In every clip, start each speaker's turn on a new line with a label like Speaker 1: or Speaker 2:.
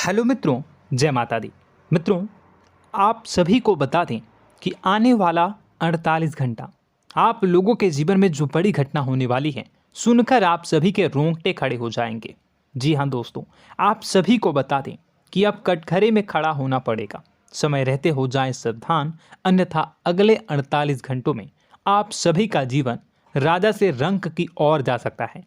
Speaker 1: Hello मित्रों, जय माता दी। मित्रों, आप सभी को बता दें कि आने वाला 48 घंटा आप लोगों के जीवन में जो बड़ी घटना होने वाली है, सुनकर आप सभी के रोंगटे खड़े हो जाएंगे। जी हाँ दोस्तों, आप सभी को बता दें कि अब कटघरे में खड़ा होना पड़ेगा। समय रहते हो जाएं सावधान, अन्यथा अगले 48 घंटों में आप सभी का जीवन राजा से रंक की ओर जा सकता है।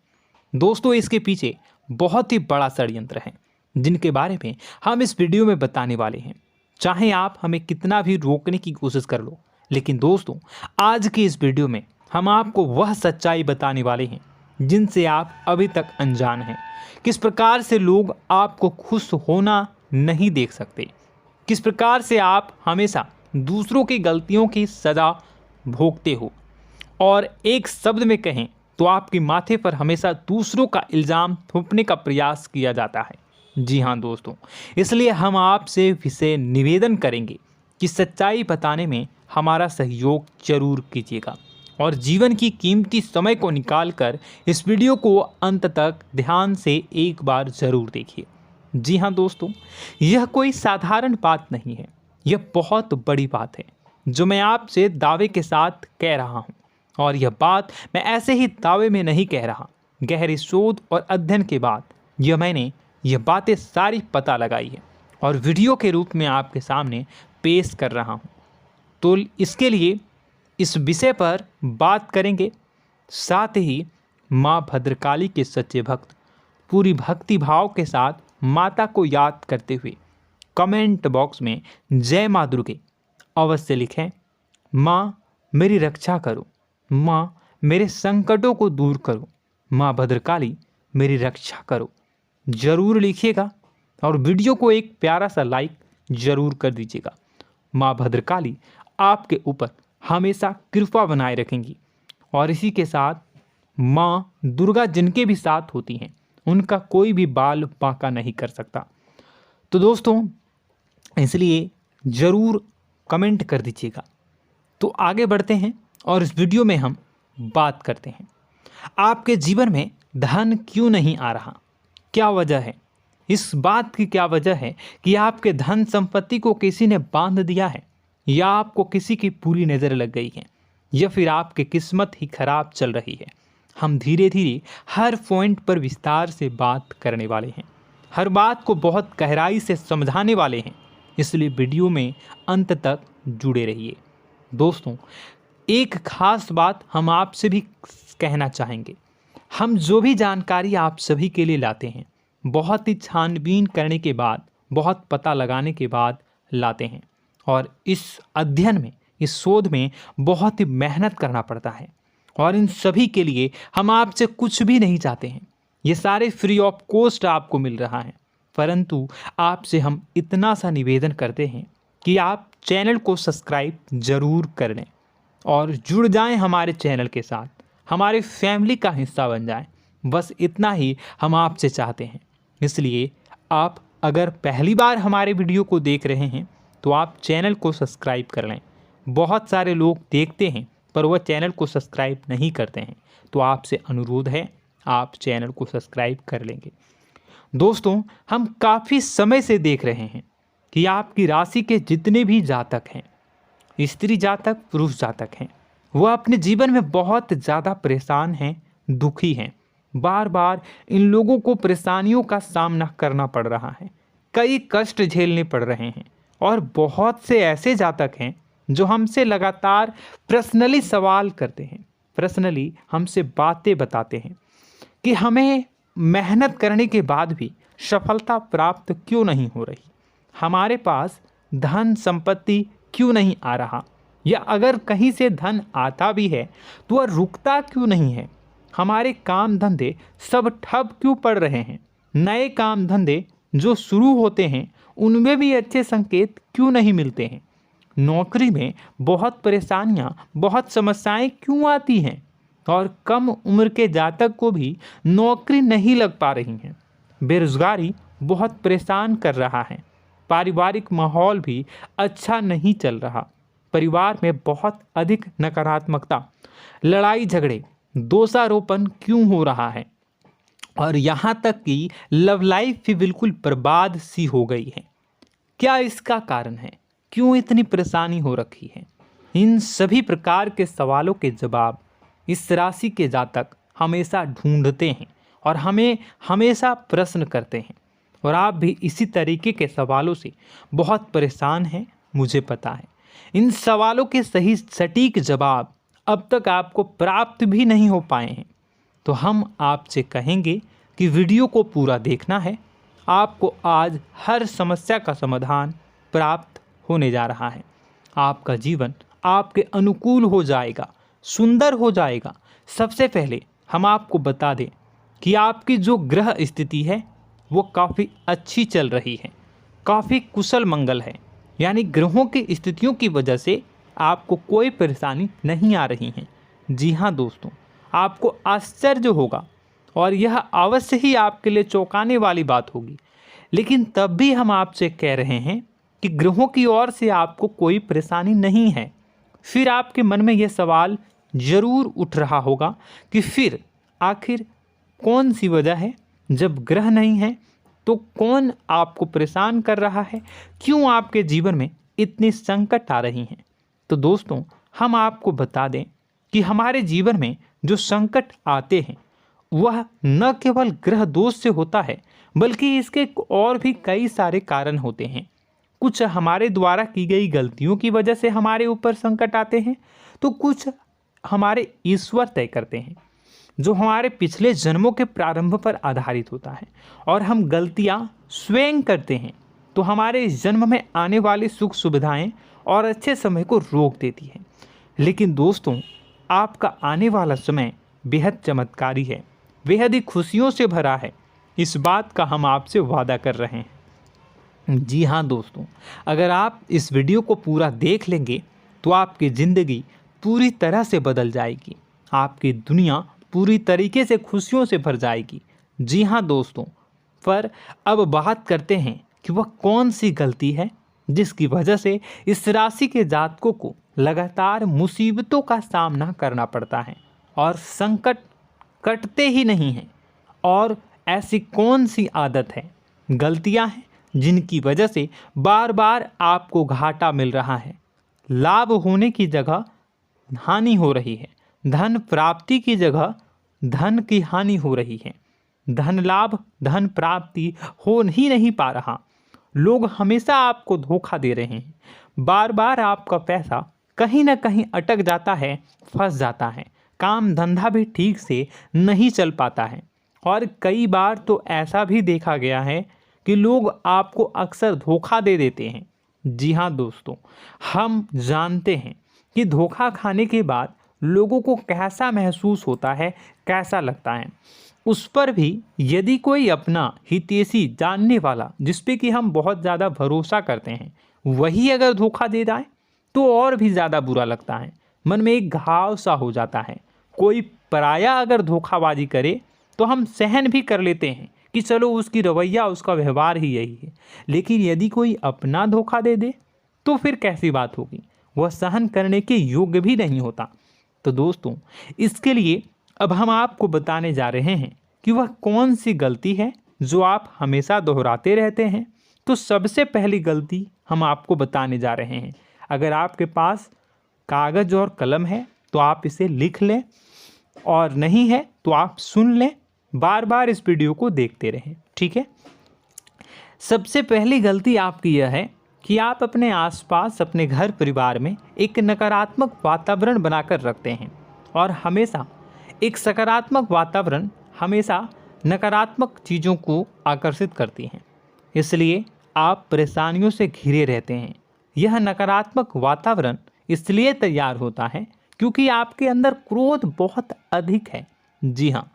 Speaker 1: दोस्तों, इसके पीछे बहुत ही बड़ा षड्यंत्र है जिनके बारे में हम इस वीडियो में बताने वाले हैं। चाहे आप हमें कितना भी रोकने की कोशिश कर लो, लेकिन दोस्तों आज की इस वीडियो में हम आपको वह सच्चाई बताने वाले हैं जिनसे आप अभी तक अनजान हैं। किस प्रकार से लोग आपको खुश होना नहीं देख सकते, किस प्रकार से आप हमेशा दूसरों की गलतियों की सज़ा भोगते हो, और एक शब्द में कहें तो आपके माथे पर हमेशा दूसरों का इल्ज़ाम थोपने का प्रयास किया जाता है। जी हाँ दोस्तों, इसलिए हम आपसे विशेष निवेदन करेंगे कि सच्चाई बताने में हमारा सहयोग जरूर कीजिएगा और जीवन की कीमती समय को निकालकर इस वीडियो को अंत तक ध्यान से एक बार ज़रूर देखिए। जी हाँ दोस्तों, यह कोई साधारण बात नहीं है, यह बहुत बड़ी बात है जो मैं आपसे दावे के साथ कह रहा हूँ। और यह बात मैं ऐसे ही दावे में नहीं कह रहा, गहरी शोध और अध्ययन के बाद मैंने यह बातें सारी पता लगाई है और वीडियो के रूप में आपके सामने पेश कर रहा हूँ। तो इसके लिए इस विषय पर बात करेंगे। साथ ही माँ भद्रकाली के सच्चे भक्त पूरी भक्ति भाव के साथ माता को याद करते हुए कमेंट बॉक्स में जय माँ दुर्गे अवश्य लिखें। माँ मेरी रक्षा करो, माँ मेरे संकटों को दूर करो, माँ भद्रकाली मेरी रक्षा करो, ज़रूर लिखिएगा और वीडियो को एक प्यारा सा लाइक ज़रूर कर दीजिएगा। माँ भद्रकाली आपके ऊपर हमेशा कृपा बनाए रखेंगी और इसी के साथ माँ दुर्गा जिनके भी साथ होती हैं उनका कोई भी बाल बांका नहीं कर सकता। तो दोस्तों, इसलिए ज़रूर कमेंट कर दीजिएगा। तो आगे बढ़ते हैं और इस वीडियो में हम बात करते हैं, आपके जीवन में धन क्यों नहीं आ रहा, क्या वजह है। इस बात की क्या वजह है कि आपके धन संपत्ति को किसी ने बांध दिया है, या आपको किसी की पूरी नज़र लग गई है, या फिर आपकी किस्मत ही खराब चल रही है। हम धीरे धीरे हर पॉइंट पर विस्तार से बात करने वाले हैं, हर बात को बहुत गहराई से समझाने वाले हैं, इसलिए वीडियो में अंत तक जुड़े रहिए। दोस्तों, एक खास बात हम आपसे भी कहना चाहेंगे। हम जो भी जानकारी आप सभी के लिए लाते हैं, बहुत ही छानबीन करने के बाद, बहुत पता लगाने के बाद लाते हैं, और इस अध्ययन में, इस शोध में बहुत ही मेहनत करना पड़ता है। और इन सभी के लिए हम आपसे कुछ भी नहीं चाहते हैं, ये सारे फ्री ऑफ कॉस्ट आपको मिल रहा है। परंतु आपसे हम इतना सा निवेदन करते हैं कि आप चैनल को सब्सक्राइब ज़रूर कर लें और जुड़ जाएं हमारे चैनल के साथ, हमारे फैमिली का हिस्सा बन जाएं। बस इतना ही हम आपसे चाहते हैं। इसलिए आप अगर पहली बार हमारे वीडियो को देख रहे हैं तो आप चैनल को सब्सक्राइब कर लें। बहुत सारे लोग देखते हैं पर वह चैनल को सब्सक्राइब नहीं करते हैं, तो आपसे अनुरोध है आप चैनल को सब्सक्राइब कर लेंगे। दोस्तों, हम काफ़ी समय से देख रहे हैं कि आपकी राशि के जितने भी जातक हैं, स्त्री जातक, पुरुष जातक हैं, वह अपने जीवन में बहुत ज़्यादा परेशान हैं, दुखी हैं। बार बार इन लोगों को परेशानियों का सामना करना पड़ रहा है, कई कष्ट झेलने पड़ रहे हैं। और बहुत से ऐसे जातक हैं जो हमसे लगातार पर्सनली सवाल करते हैं, पर्सनली हमसे बातें बताते हैं कि हमें मेहनत करने के बाद भी सफलता प्राप्त क्यों नहीं हो रही, हमारे पास धन संपत्ति क्यों नहीं आ रहा, या अगर कहीं से धन आता भी है तो वह रुकता क्यों नहीं है, हमारे काम धंधे सब ठप क्यों पड़ रहे हैं, नए काम धंधे जो शुरू होते हैं उनमें भी अच्छे संकेत क्यों नहीं मिलते हैं, नौकरी में बहुत परेशानियां, बहुत समस्याएं क्यों आती हैं, और कम उम्र के जातक को भी नौकरी नहीं लग पा रही हैं, बेरोजगारी बहुत परेशान कर रहा है, पारिवारिक माहौल भी अच्छा नहीं चल रहा, परिवार में बहुत अधिक नकारात्मकता, लड़ाई झगड़े, दोषारोपण क्यों हो रहा है, और यहाँ तक कि लव लाइफ भी बिल्कुल बर्बाद सी हो गई है। क्या इसका कारण है? क्यों इतनी परेशानी हो रखी है? इन सभी प्रकार के सवालों के जवाब इस राशि के जातक हमेशा ढूंढते हैं और हमें हमेशा प्रश्न करते हैं। और आप भी इसी तरीके के सवालों से बहुत परेशान हैं, मुझे पता है। इन सवालों के सही सटीक जवाब अब तक आपको प्राप्त भी नहीं हो पाए हैं, तो हम आपसे कहेंगे कि वीडियो को पूरा देखना है। आपको आज हर समस्या का समाधान प्राप्त होने जा रहा है। आपका जीवन आपके अनुकूल हो जाएगा, सुंदर हो जाएगा। सबसे पहले हम आपको बता दें कि आपकी जो ग्रह स्थिति है वो काफ़ी अच्छी चल रही है, काफ़ी कुशल मंगल है। यानी ग्रहों की स्थितियों की वजह से आपको कोई परेशानी नहीं आ रही है। जी हाँ दोस्तों, आपको आश्चर्य होगा और यह अवश्य ही आपके लिए चौंकाने वाली बात होगी, लेकिन तब भी हम आपसे कह रहे हैं कि ग्रहों की ओर से आपको कोई परेशानी नहीं है। फिर आपके मन में यह सवाल जरूर उठ रहा होगा कि फिर आखिर कौन सी वजह है? जब ग्रह नहीं है तो कौन आपको परेशान कर रहा है? क्यों आपके जीवन में इतनी संकट आ रही हैं? तो दोस्तों, हम आपको बता दें कि हमारे जीवन में जो संकट आते हैं वह न केवल ग्रह दोष से होता है, बल्कि इसके और भी कई सारे कारण होते हैं। कुछ हमारे द्वारा की गई गलतियों की वजह से हमारे ऊपर संकट आते हैं, तो कुछ हमारे ईश्वर तय करते हैं, जो हमारे पिछले जन्मों के प्रारंभ पर आधारित होता है। और हम गलतियां स्वयं करते हैं तो हमारे इस जन्म में आने वाली सुख सुविधाएं और अच्छे समय को रोक देती है। लेकिन दोस्तों, आपका आने वाला समय बेहद चमत्कारी है, बेहद ही खुशियों से भरा है। इस बात का हम आपसे वादा कर रहे हैं। जी हाँ दोस्तों, अगर आप इस वीडियो को पूरा देख लेंगे तो आपकी ज़िंदगी पूरी तरह से बदल जाएगी, आपकी दुनिया पूरी तरीके से खुशियों से भर जाएगी। जी हाँ दोस्तों, पर अब बात करते हैं कि वह कौन सी गलती है जिसकी वजह से इस राशि के जातकों को लगातार मुसीबतों का सामना करना पड़ता है और संकट कटते ही नहीं हैं। और ऐसी कौन सी आदत है, गलतियां हैं जिनकी वजह से बार बार आपको घाटा मिल रहा है, लाभ होने की जगह हानि हो रही है, धन प्राप्ति की जगह धन की हानि हो रही है, धन लाभ धन प्राप्ति हो ही नहीं पा रहा, लोग हमेशा आपको धोखा दे रहे हैं, बार बार आपका पैसा कहीं ना कहीं अटक जाता है, फंस जाता है, काम धंधा भी ठीक से नहीं चल पाता है। और कई बार तो ऐसा भी देखा गया है कि लोग आपको अक्सर धोखा दे देते हैं। जी हाँ दोस्तों, हम जानते हैं कि धोखा खाने के बाद लोगों को कैसा महसूस होता है, कैसा लगता है। उस पर भी यदि कोई अपना हितैषी जानने वाला, जिस पे कि हम बहुत ज़्यादा भरोसा करते हैं, वही अगर धोखा दे जाए तो और भी ज़्यादा बुरा लगता है, मन में एक घाव सा हो जाता है। कोई पराया अगर धोखाबाजी करे तो हम सहन भी कर लेते हैं कि चलो उसकी रवैया उसका व्यवहार ही यही है, लेकिन यदि कोई अपना धोखा दे दे तो फिर कैसी बात होगी, वह सहन करने के योग्य भी नहीं होता। तो दोस्तों, इसके लिए अब हम आपको बताने जा रहे हैं कि वह कौन सी गलती है जो आप हमेशा दोहराते रहते हैं। तो सबसे पहली गलती हम आपको बताने जा रहे हैं। अगर आपके पास कागज़ और कलम है तो आप इसे लिख लें, और नहीं है तो आप सुन लें, बार बार इस वीडियो को देखते रहें, ठीक है। सबसे पहली गलती आपकी यह है कि आप अपने आसपास, अपने घर परिवार में एक नकारात्मक वातावरण बनाकर रखते हैं, और हमेशा एक सकारात्मक वातावरण हमेशा नकारात्मक चीज़ों को आकर्षित करती हैं। इसलिए आप परेशानियों से घिरे रहते हैं। यह नकारात्मक वातावरण इसलिए तैयार होता है क्योंकि आपके अंदर क्रोध बहुत अधिक है। जी हाँ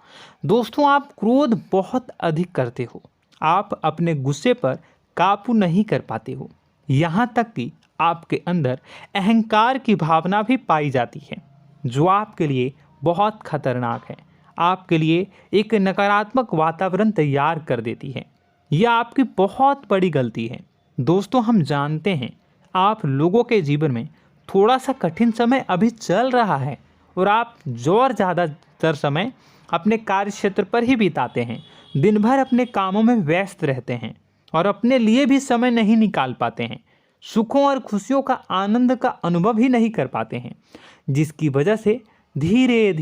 Speaker 1: दोस्तों, आप क्रोध बहुत अधिक करते हो, आप अपने गुस्से पर काबू नहीं कर पाते हो, यहाँ तक कि आपके अंदर अहंकार की भावना भी पाई जाती है, जो आपके लिए बहुत खतरनाक है, आपके लिए एक नकारात्मक वातावरण तैयार कर देती है। यह आपकी बहुत बड़ी गलती है। दोस्तों, हम जानते हैं आप लोगों के जीवन में थोड़ा सा कठिन समय अभी चल रहा है और आप और ज़्यादा अधिकतर समय अपने कार्य क्षेत्र पर ही बिताते हैं, दिन भर अपने कामों में व्यस्त रहते हैं और अपने लिए भी समय नहीं निकाल पाते हैं, सुखों और खुशियों का आनंद का अनुभव ही नहीं कर पाते हैं, जिसकी वजह से धीरे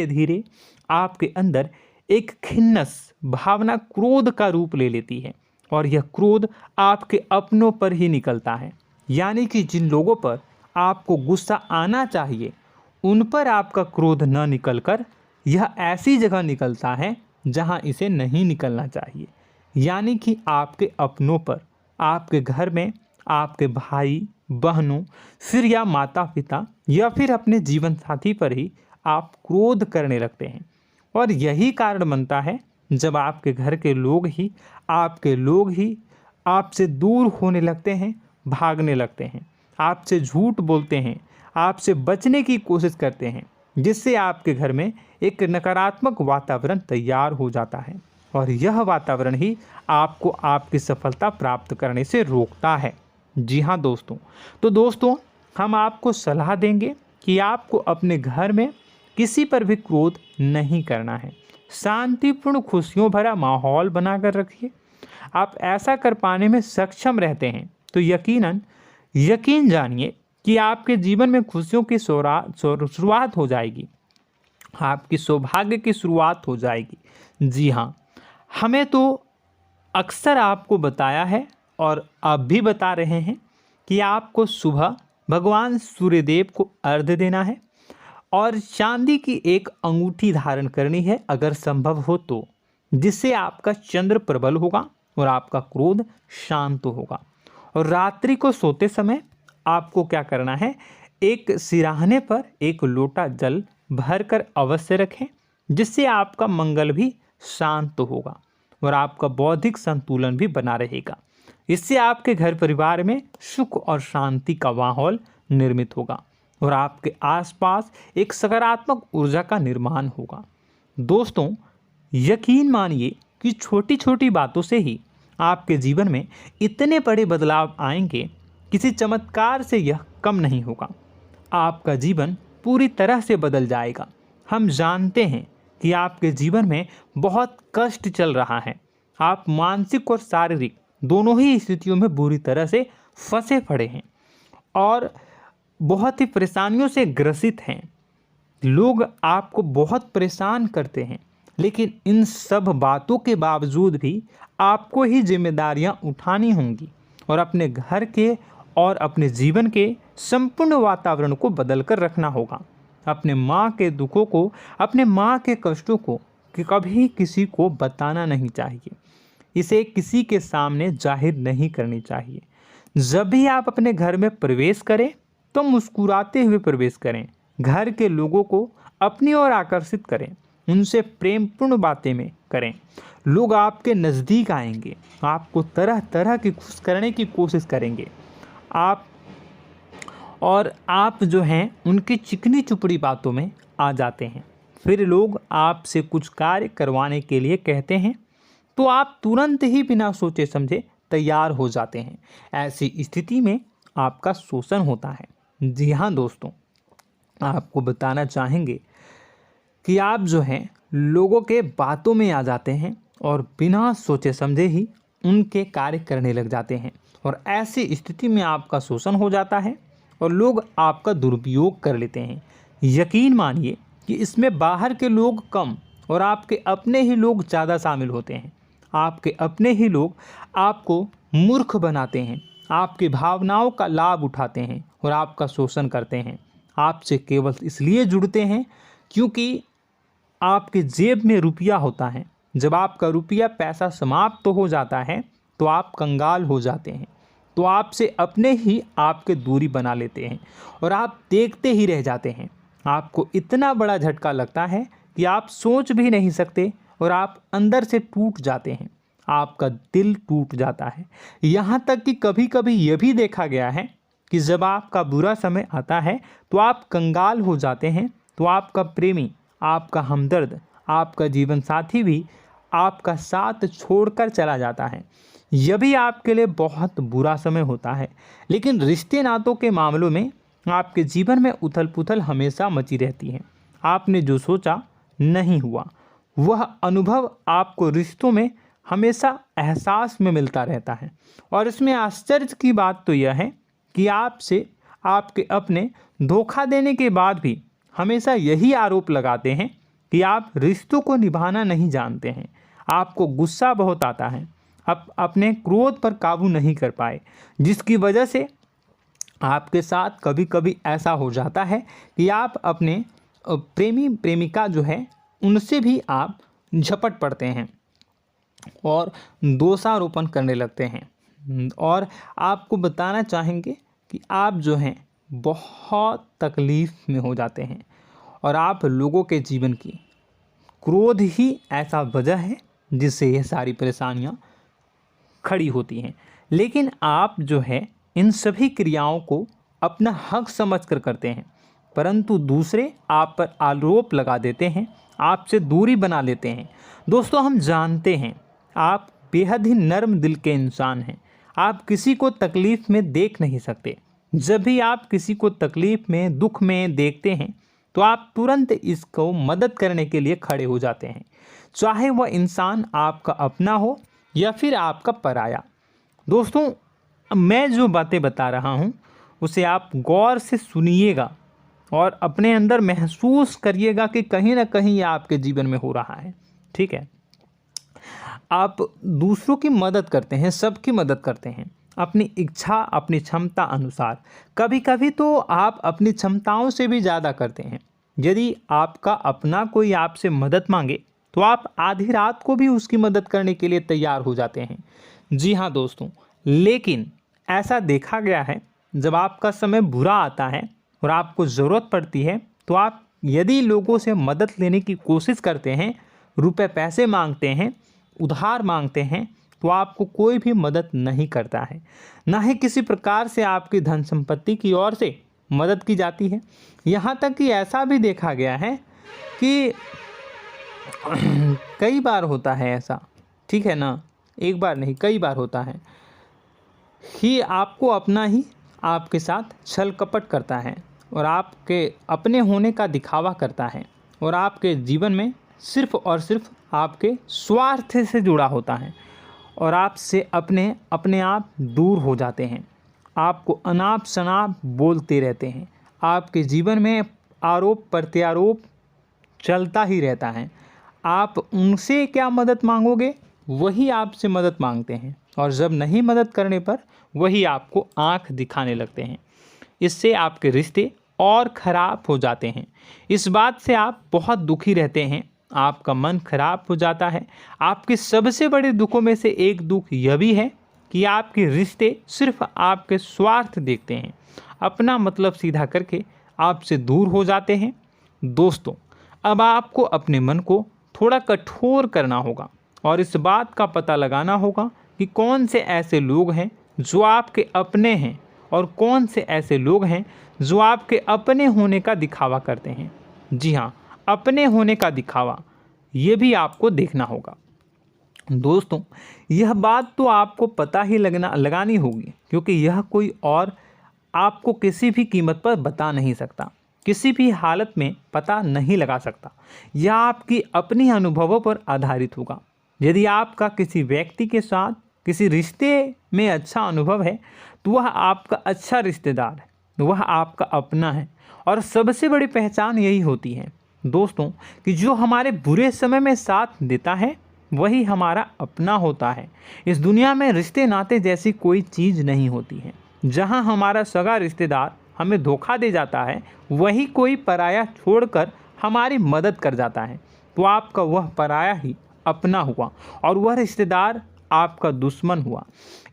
Speaker 1: धीरे आपके अंदर एक खिन्नस भावना क्रोध का रूप ले लेती है और यह क्रोध आपके अपनों पर ही निकलता है। यानी कि जिन लोगों पर आपको गुस्सा आना चाहिए उन पर आपका क्रोध न निकलकर यह ऐसी जगह निकलता है जहां इसे नहीं निकलना चाहिए। यानी कि आपके अपनों पर, आपके घर में आपके भाई बहनों, फिर या माता पिता या फिर अपने जीवन साथी पर ही आप क्रोध करने लगते हैं। और यही कारण बनता है जब आपके घर के लोग ही आपसे दूर होने लगते हैं, भागने लगते हैं, आपसे झूठ बोलते हैं, आपसे बचने की कोशिश करते हैं, जिससे आपके घर में एक नकारात्मक वातावरण तैयार हो जाता है और यह वातावरण ही आपको आपकी सफलता प्राप्त करने से रोकता है। जी हाँ दोस्तों, तो दोस्तों हम आपको सलाह देंगे कि आपको अपने घर में किसी पर भी क्रोध नहीं करना है। शांतिपूर्ण खुशियों भरा माहौल बनाकर रखिए। आप ऐसा कर पाने में सक्षम रहते हैं तो यकीन जानिए कि आपके जीवन में खुशियों की शुरुआत हो जाएगी, आपकी सौभाग्य की शुरुआत हो जाएगी। जी हाँ, हमें तो अक्सर आपको बताया है और अब भी बता रहे हैं कि आपको सुबह भगवान सूर्यदेव को अर्घ्य देना है और चांदी की एक अंगूठी धारण करनी है अगर संभव हो तो, जिससे आपका चंद्र प्रबल होगा और आपका क्रोध शांत होगा। और रात्रि को सोते समय आपको क्या करना है, एक सिराहने पर एक लोटा जल भरकर अवश्य रखें, जिससे आपका मंगल भी शांत होगा और आपका बौद्धिक संतुलन भी बना रहेगा। इससे आपके घर परिवार में सुख और शांति का माहौल निर्मित होगा और आपके आसपास एक सकारात्मक ऊर्जा का निर्माण होगा। दोस्तों यकीन मानिए कि छोटी छोटी बातों से ही आपके जीवन में इतने बड़े बदलाव आएंगे, किसी चमत्कार से यह कम नहीं होगा। आपका जीवन पूरी तरह से बदल जाएगा। हम जानते हैं कि आपके जीवन में बहुत कष्ट चल रहा है, आप मानसिक और शारीरिक दोनों ही स्थितियों में बुरी तरह से फंसे पड़े हैं और बहुत ही परेशानियों से ग्रसित हैं। लोग आपको बहुत परेशान करते हैं, लेकिन इन सब बातों के बावजूद भी आपको ही जिम्मेदारियां उठानी होंगी और अपने घर के और अपने जीवन के संपूर्ण वातावरण को बदल कर रखना होगा। अपने माँ के दुखों को, अपने माँ के कष्टों को कभी किसी को बताना नहीं चाहिए, इसे किसी के सामने जाहिर नहीं करनी चाहिए। जब भी आप अपने घर में प्रवेश करें तो मुस्कुराते हुए प्रवेश करें, घर के लोगों को अपनी ओर आकर्षित करें, उनसे प्रेमपूर्ण बातें में करें। लोग आपके नज़दीक आएंगे, आपको तरह तरह की खुश करने की कोशिश करेंगे। आप जो हैं उनकी चिकनी चुपड़ी बातों में आ जाते हैं। फिर लोग आपसे कुछ कार्य करवाने के लिए कहते हैं तो आप तुरंत ही बिना सोचे समझे तैयार हो जाते हैं। ऐसी स्थिति में आपका शोषण होता है। जी हाँ दोस्तों, आपको बताना चाहेंगे कि आप जो हैं लोगों के बातों में आ जाते हैं और बिना सोचे समझे ही उनके कार्य करने लग जाते हैं और ऐसी स्थिति में आपका शोषण हो जाता है और लोग आपका दुरुपयोग कर लेते हैं। यकीन मानिए कि इसमें बाहर के लोग कम और आपके अपने ही लोग ज़्यादा शामिल होते हैं। आपके अपने ही लोग आपको मूर्ख बनाते हैं, आपकी भावनाओं का लाभ उठाते हैं और आपका शोषण करते हैं। आपसे केवल इसलिए जुड़ते हैं क्योंकि आपके जेब में रुपया होता है। जब आपका रुपया पैसा समाप्त हो जाता है तो आप कंगाल हो जाते हैं, तो आपसे अपने ही आपके दूरी बना लेते हैं और आप देखते ही रह जाते हैं। आपको इतना बड़ा झटका लगता है कि आप सोच भी नहीं सकते और आप अंदर से टूट जाते हैं, आपका दिल टूट जाता है। यहाँ तक कि कभी कभी यह भी देखा गया है कि जब आपका बुरा समय आता है तो आप कंगाल हो जाते हैं, तो आपका प्रेमी, आपका हमदर्द, आपका जीवन साथी भी आपका साथ छोड़कर चला जाता है। यह भी आपके लिए बहुत बुरा समय होता है। लेकिन रिश्ते नातों के मामलों में आपके जीवन में उथल पुथल हमेशा मची रहती है। आपने जो सोचा नहीं हुआ। वह अनुभव आपको रिश्तों में हमेशा एहसास में मिलता रहता है। और इसमें आश्चर्य की बात तो यह है कि आपसे आपके अपने धोखा देने के बाद भी हमेशा यही आरोप लगाते हैं कि आप रिश्तों को निभाना नहीं जानते हैं। आपको गुस्सा बहुत आता है, अपने क्रोध पर काबू नहीं कर पाए, जिसकी वजह से आपके साथ कभी कभी ऐसा हो जाता है कि आप अपने प्रेमी प्रेमिका जो है उनसे भी आप झपट पड़ते हैं और दोषारोपण करने लगते हैं। और आपको बताना चाहेंगे कि आप जो हैं बहुत तकलीफ़ में हो जाते हैं और आप लोगों के जीवन की क्रोध ही ऐसा वजह है जिससे ये सारी परेशानियां खड़ी होती हैं। लेकिन आप जो है इन सभी क्रियाओं को अपना हक समझकर करते हैं, परंतु दूसरे आप पर आरोप लगा देते हैं, आपसे दूरी बना लेते हैं। दोस्तों, हम जानते हैं आप बेहद ही नर्म दिल के इंसान हैं। आप किसी को तकलीफ़ में देख नहीं सकते। जब भी आप किसी को तकलीफ़ में, दुख में देखते हैं तो आप तुरंत इसको मदद करने के लिए खड़े हो जाते हैं, चाहे वह इंसान आपका अपना हो या फिर आपका पराया। दोस्तों, मैं जो बातें बता रहा हूँ उसे आप गौर से सुनिएगा और अपने अंदर महसूस करिएगा कि कहीं ना कहीं ये आपके जीवन में हो रहा है। ठीक है, आप दूसरों की मदद करते हैं, सबकी मदद करते हैं अपनी इच्छा, अपनी क्षमता अनुसार। कभी कभी तो आप अपनी क्षमताओं से भी ज़्यादा करते हैं। यदि आपका अपना कोई आपसे मदद मांगे तो आप आधी रात को भी उसकी मदद करने के लिए तैयार हो जाते हैं। जी हाँ दोस्तों, लेकिन ऐसा देखा गया है जब आपका समय बुरा आता है और आपको ज़रूरत पड़ती है तो आप यदि लोगों से मदद लेने की कोशिश करते हैं, रुपए पैसे मांगते हैं, उधार मांगते हैं, तो आपको कोई भी मदद नहीं करता है। ना ही किसी प्रकार से आपकी धन संपत्ति की ओर से मदद की जाती है। यहाँ तक कि ऐसा भी देखा गया है कि कई बार होता है ऐसा, ठीक है ना, एक बार नहीं कई बार होता है कि आपको अपना ही आपके साथ छल कपट करता है और आपके अपने होने का दिखावा करता है और आपके जीवन में सिर्फ और सिर्फ आपके स्वार्थ से जुड़ा होता है और आपसे अपने आप दूर हो जाते हैं। आपको अनाप शनाप बोलते रहते हैं। आपके जीवन में आरोप प्रत्यारोप चलता ही रहता है। आप उनसे क्या मदद मांगोगे, वही आपसे मदद मांगते हैं और जब नहीं मदद करने पर वही आपको आंख दिखाने लगते हैं। इससे आपके रिश्ते और ख़राब हो जाते हैं। इस बात से आप बहुत दुखी रहते हैं, आपका मन खराब हो जाता है। आपके सबसे बड़े दुखों में से एक दुख यह भी है कि आपके रिश्ते सिर्फ आपके स्वार्थ देखते हैं, अपना मतलब सीधा करके आपसे दूर हो जाते हैं। दोस्तों, अब आपको अपने मन को थोड़ा कठोर करना होगा और इस बात का पता लगाना होगा कि कौन से ऐसे लोग हैं जो आपके अपने हैं और कौन से ऐसे लोग हैं जो आपके अपने होने का दिखावा करते हैं। जी हाँ, अपने होने का दिखावा, ये भी आपको देखना होगा। दोस्तों, यह बात तो आपको पता ही लगानी होगी, क्योंकि यह कोई और आपको किसी भी कीमत पर बता नहीं सकता, किसी भी हालत में पता नहीं लगा सकता। यह आपकी अपनी अनुभवों पर आधारित होगा। यदि आपका किसी व्यक्ति के साथ किसी रिश्ते में अच्छा अनुभव है तो वह आपका अच्छा रिश्तेदार है, वह आपका अपना है। और सबसे बड़ी पहचान यही होती है दोस्तों कि जो हमारे बुरे समय में साथ देता है वही हमारा अपना होता है। इस दुनिया में रिश्ते नाते जैसी कोई चीज़ नहीं होती है। जहां हमारा सगा रिश्तेदार हमें धोखा दे जाता है, वही कोई पराया छोड़कर हमारी मदद कर जाता है, तो आपका वह पराया ही अपना हुआ और वह रिश्तेदार आपका दुश्मन हुआ।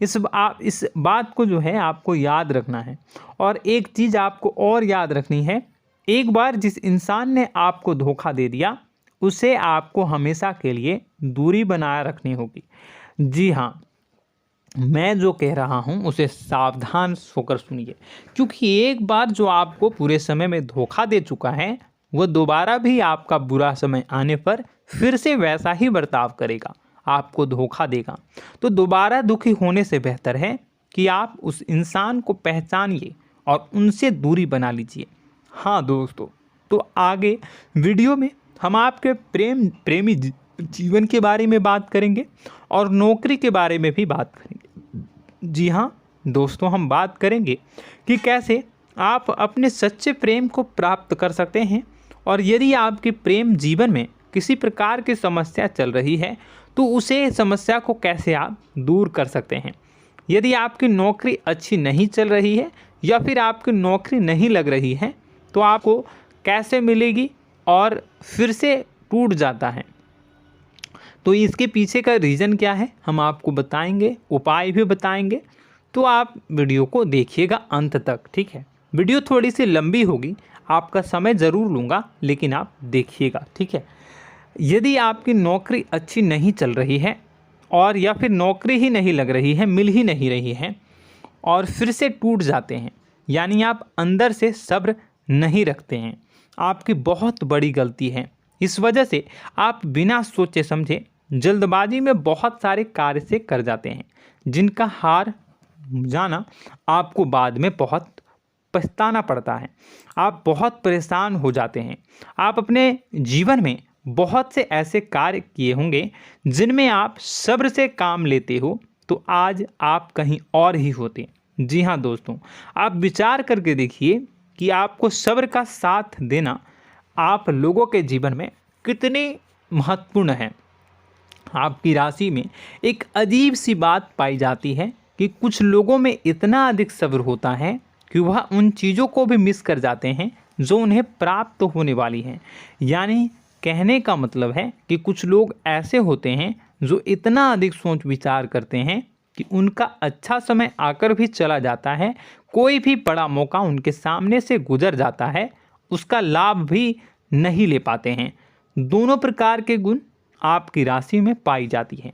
Speaker 1: इस बात को जो है आपको याद रखना है। और एक चीज़ आपको और याद रखनी है, एक बार जिस इंसान ने आपको धोखा दे दिया उसे आपको हमेशा के लिए दूरी बनाए रखनी होगी। जी हाँ, मैं जो कह रहा हूँ उसे सावधान होकर सुनिए, क्योंकि एक बार जो आपको पूरे समय में धोखा दे चुका है वह दोबारा भी आपका बुरा समय आने पर फिर से वैसा ही बर्ताव करेगा, आपको धोखा देगा। तो दोबारा दुखी होने से बेहतर है कि आप उस इंसान को पहचानिए और उनसे दूरी बना लीजिए। हाँ दोस्तों, तो आगे वीडियो में हम आपके प्रेमी जीवन के बारे में बात करेंगे और नौकरी के बारे में भी बात करेंगे। जी हाँ दोस्तों, हम बात करेंगे कि कैसे आप अपने सच्चे प्रेम को प्राप्त कर सकते हैं, और यदि आपके प्रेम जीवन में किसी प्रकार की समस्या चल रही है तो उसे समस्या को कैसे आप दूर कर सकते हैं। यदि आपकी नौकरी अच्छी नहीं चल रही है या फिर आपकी नौकरी नहीं लग रही है तो आपको कैसे मिलेगी और फिर से टूट जाता है, तो इसके पीछे का रीज़न क्या है हम आपको बताएंगे, उपाय भी बताएंगे। तो आप वीडियो को देखिएगा अंत तक, ठीक है। वीडियो थोड़ी सी लंबी होगी, आपका समय ज़रूर लूँगा, लेकिन आप देखिएगा, ठीक है। यदि आपकी नौकरी अच्छी नहीं चल रही है और या फिर नौकरी ही नहीं लग रही है, मिल ही नहीं रही है और फिर से टूट जाते हैं, यानी आप अंदर से सब्र नहीं रखते हैं, आपकी बहुत बड़ी गलती है। इस वजह से आप बिना सोचे समझे जल्दबाजी में बहुत सारे कार्य से कर जाते हैं, जिनका हार जाना आपको बाद में बहुत पछताना पड़ता है। आप बहुत परेशान हो जाते हैं। आप अपने जीवन में बहुत से ऐसे कार्य किए होंगे जिनमें आप सब्र से काम लेते हो, तो आज आप कहीं और ही होते। जी हाँ दोस्तों, आप विचार करके देखिए कि आपको सब्र का साथ देना आप लोगों के जीवन में कितनी महत्वपूर्ण है। आपकी राशि में एक अजीब सी बात पाई जाती है कि कुछ लोगों में इतना अधिक सब्र होता है कि वह उन चीज़ों को भी मिस कर जाते हैं जो उन्हें प्राप्त होने वाली हैं। यानी कहने का मतलब है कि कुछ लोग ऐसे होते हैं जो इतना अधिक सोच विचार करते हैं कि उनका अच्छा समय आकर भी चला जाता है, कोई भी बड़ा मौका उनके सामने से गुजर जाता है, उसका लाभ भी नहीं ले पाते हैं। दोनों प्रकार के गुण आपकी राशि में पाई जाती हैं।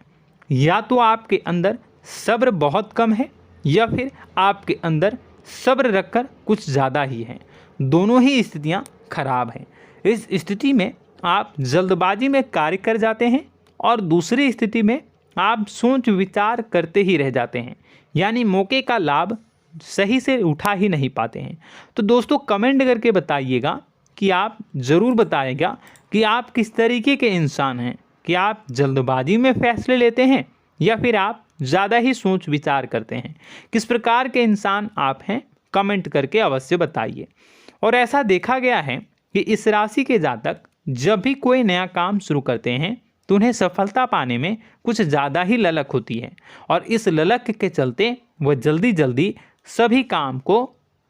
Speaker 1: या तो आपके अंदर सब्र बहुत कम है या फिर आपके अंदर सब्र रखकर कुछ ज़्यादा ही है। दोनों ही स्थितियाँ खराब हैं। इस स्थिति में आप जल्दबाजी में कार्य कर जाते हैं और दूसरी स्थिति में आप सोच विचार करते ही रह जाते हैं, यानी मौके का लाभ सही से उठा ही नहीं पाते हैं। तो दोस्तों कमेंट करके बताइएगा कि आप ज़रूर बताइएगा कि आप किस तरीके के इंसान हैं, कि आप जल्दबाजी में फैसले लेते हैं या फिर आप ज़्यादा ही सोच विचार करते हैं। किस प्रकार के इंसान आप हैं, कमेंट करके अवश्य बताइए। और ऐसा देखा गया है कि इस राशि के जातक जब भी कोई नया काम शुरू करते हैं तो उन्हें सफलता पाने में कुछ ज़्यादा ही ललक होती है, और इस ललक के चलते वह जल्दी जल्दी सभी काम को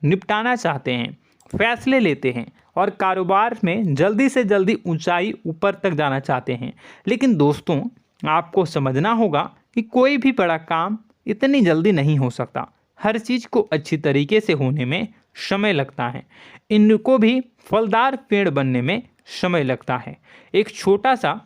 Speaker 1: निपटाना चाहते हैं, फैसले लेते हैं और कारोबार में जल्दी से जल्दी ऊंचाई ऊपर तक जाना चाहते हैं। लेकिन दोस्तों आपको समझना होगा कि कोई भी बड़ा काम इतनी जल्दी नहीं हो सकता। हर चीज़ को अच्छी तरीके से होने में समय लगता है। इनको भी फलदार पेड़ बनने में समय लगता है। एक छोटा सा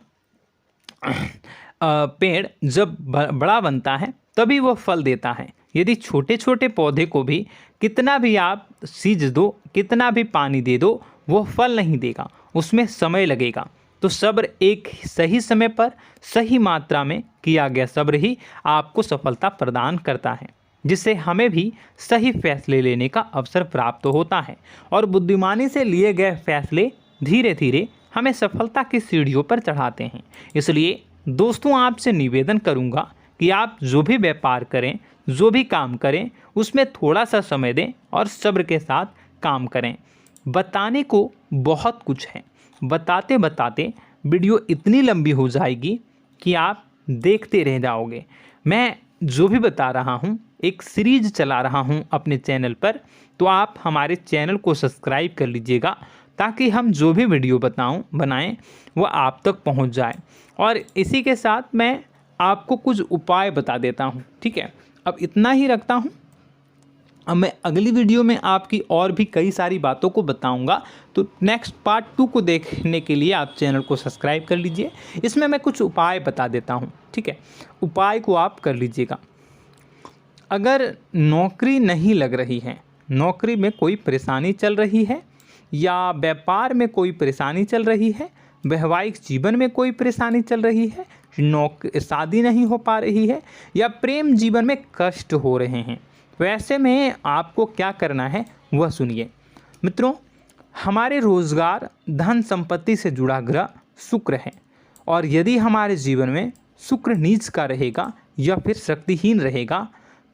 Speaker 1: पेड़ जब बड़ा बनता है तभी वो फल देता है। यदि छोटे छोटे पौधे को भी कितना भी आप सींच दो, कितना भी पानी दे दो, वो फल नहीं देगा, उसमें समय लगेगा। तो सब्र एक सही समय पर सही मात्रा में किया गया सब्र ही आपको सफलता प्रदान करता है, जिससे हमें भी सही फैसले लेने का अवसर प्राप्त होता है। और बुद्धिमानी से लिए गए फैसले धीरे धीरे हमें सफलता की सीढ़ियों पर चढ़ाते हैं। इसलिए दोस्तों आपसे निवेदन करूंगा कि आप जो भी व्यापार करें, जो भी काम करें, उसमें थोड़ा सा समय दें और सब्र के साथ काम करें। बताने को बहुत कुछ है, बताते बताते वीडियो इतनी लंबी हो जाएगी कि आप देखते रह जाओगे। मैं जो भी बता रहा हूँ एक सीरीज चला रहा हूँ अपने चैनल पर, तो आप हमारे चैनल को सब्सक्राइब कर लीजिएगा ताकि हम जो भी वीडियो बनाएं वो आप तक पहुँच जाए। और इसी के साथ मैं आपको कुछ उपाय बता देता हूँ, ठीक है। अब इतना ही रखता हूँ। अब मैं अगली वीडियो में आपकी और भी कई सारी बातों को बताऊंगा। तो नेक्स्ट पार्ट 2 को देखने के लिए आप चैनल को सब्सक्राइब कर लीजिए। इसमें मैं कुछ उपाय बता देता हूं, ठीक है। उपाय को आप कर लीजिएगा। अगर नौकरी नहीं लग रही है, नौकरी में कोई परेशानी चल रही है, या व्यापार में कोई परेशानी चल रही है, वैवाहिक जीवन में कोई परेशानी चल रही है, शादी नहीं हो पा रही है, या प्रेम जीवन में कष्ट हो रहे हैं, वैसे में आपको क्या करना है वह सुनिए। मित्रों, हमारे रोजगार धन संपत्ति से जुड़ा ग्रह शुक्र है, और यदि हमारे जीवन में शुक्र नीच का रहेगा या फिर शक्तिहीन रहेगा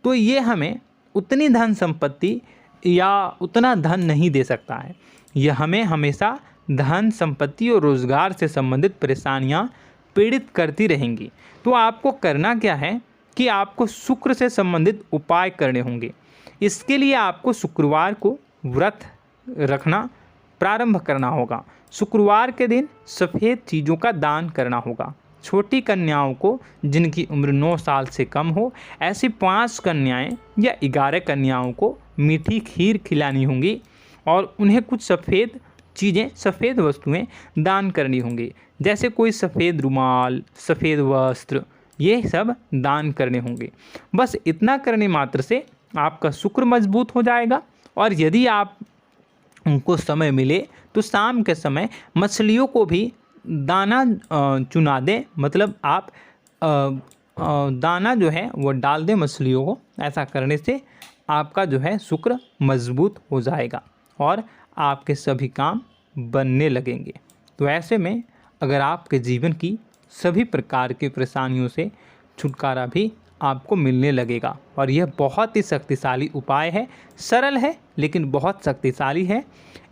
Speaker 1: तो ये हमें उतनी धन संपत्ति या उतना धन नहीं दे सकता है। यह हमें हमेशा धन संपत्ति और रोजगार से संबंधित परेशानियां पीड़ित करती रहेंगी। तो आपको करना क्या है कि आपको शुक्र से संबंधित उपाय करने होंगे। इसके लिए आपको शुक्रवार को व्रत रखना प्रारंभ करना होगा। शुक्रवार के दिन सफ़ेद चीज़ों का दान करना होगा। छोटी कन्याओं को जिनकी उम्र 9 साल से कम हो, ऐसी 5 कन्याएं या 11 कन्याओं को मीठी खीर खिलानी होंगी और उन्हें कुछ सफ़ेद चीज़ें, सफ़ेद वस्तुएं दान करनी होंगी, जैसे कोई सफ़ेद रुमाल, सफ़ेद वस्त्र, ये सब दान करने होंगे। बस इतना करने मात्र से आपका शुक्र मजबूत हो जाएगा। और यदि आप उनको समय मिले तो शाम के समय मछलियों को भी दाना चुना दें, मतलब आप दाना जो है वो डाल दें मछलियों को। ऐसा करने से आपका जो है शुक्र मजबूत हो जाएगा और आपके सभी काम बनने लगेंगे। तो ऐसे में अगर आपके जीवन की सभी प्रकार की परेशानियों से छुटकारा भी आपको मिलने लगेगा। और यह बहुत ही शक्तिशाली उपाय है, सरल है लेकिन बहुत शक्तिशाली है।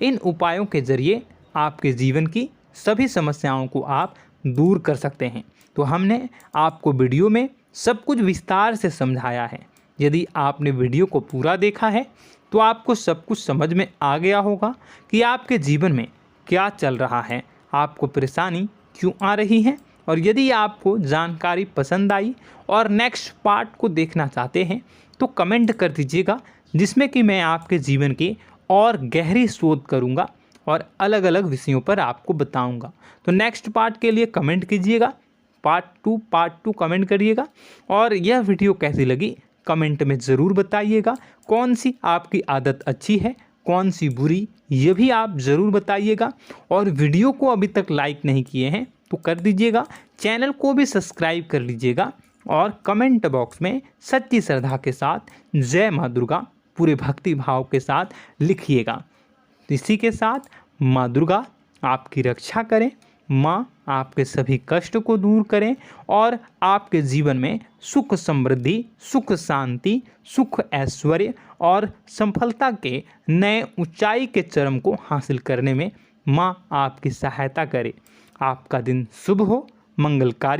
Speaker 1: इन उपायों के ज़रिए आपके जीवन की सभी समस्याओं को आप दूर कर सकते हैं। तो हमने आपको वीडियो में सब कुछ विस्तार से समझाया है। यदि आपने वीडियो को पूरा देखा है तो आपको सब कुछ समझ में आ गया होगा कि आपके जीवन में क्या चल रहा है, आपको परेशानी क्यों आ रही है। और यदि आपको जानकारी पसंद आई और नेक्स्ट पार्ट को देखना चाहते हैं तो कमेंट कर दीजिएगा, जिसमें कि मैं आपके जीवन की और गहरी शोध करूंगा और अलग अलग विषयों पर आपको बताऊंगा। तो नेक्स्ट पार्ट के लिए कमेंट कीजिएगा, पार्ट टू कमेंट करिएगा। और यह वीडियो कैसी लगी कमेंट में ज़रूर बताइएगा। कौन सी आपकी आदत अच्छी है, कौन सी बुरी, ये भी आप ज़रूर बताइएगा। और वीडियो को अभी तक लाइक नहीं किए हैं तो कर दीजिएगा, चैनल को भी सब्सक्राइब कर लीजिएगा और कमेंट बॉक्स में सच्ची श्रद्धा के साथ जय माँ दुर्गा पूरे भक्ति भाव के साथ लिखिएगा। इसी के साथ माँ दुर्गा आपकी रक्षा करें, माँ आपके सभी कष्ट को दूर करें और आपके जीवन में सुख समृद्धि, सुख शांति, सुख ऐश्वर्य और सफलता के नए ऊंचाई के चरम को हासिल करने में माँ आपकी सहायता करे। आपका दिन शुभ हो, मंगलकारी